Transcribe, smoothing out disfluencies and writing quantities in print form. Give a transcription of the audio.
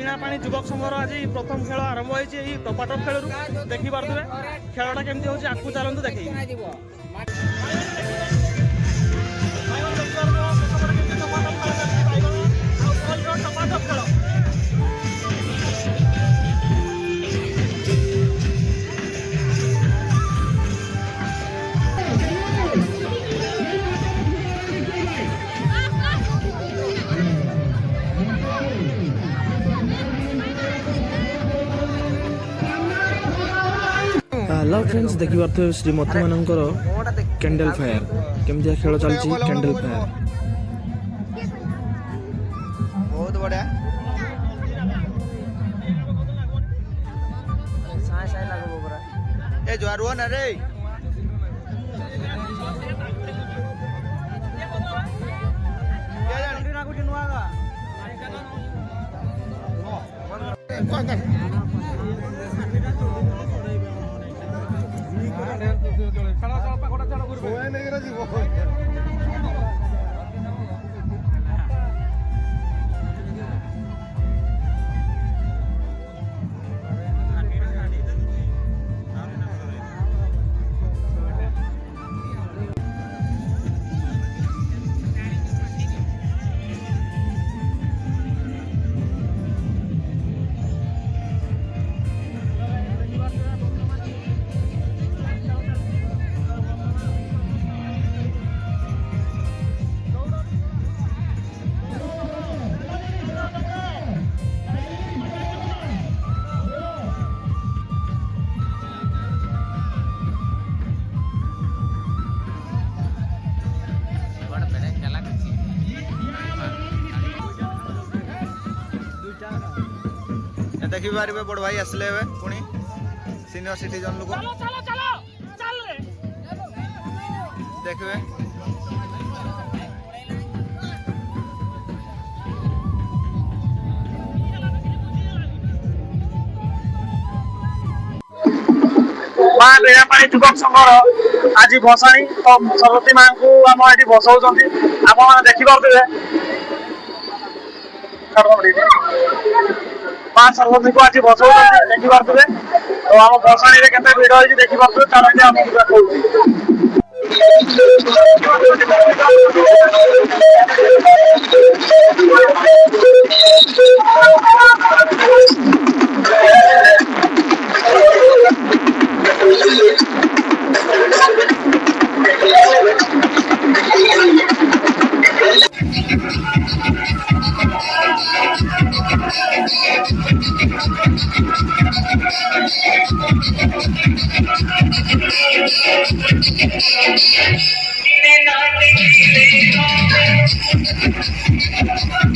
डेणापाणी युवक संघर आज प्रथम खेल आरंभ होती टपाटप खेल देखी पारे खेलटा केमती होची आगू चलतु देख हेलो फ्रेंड्स देखी पारे श्रीमती मानकर कैंडल फायर केमती खेल चलती कैंडल फायर बहुत बढ़िया ए जुआर हुआ ना रे देखी पारे बड़ भाई आसले पुणी सीनियर सिटीजन लोग देखिए माँ डेणापाणी युवक संघर आज भसाणी तो सरस्वती माँ को आम ये बसाऊँ आप देखी पारे माँ सरस्वती को आज बसाऊँ देखी पारे तो आम भसाणी में केते भिड़ होती देखी पारे चलो आम Thank you.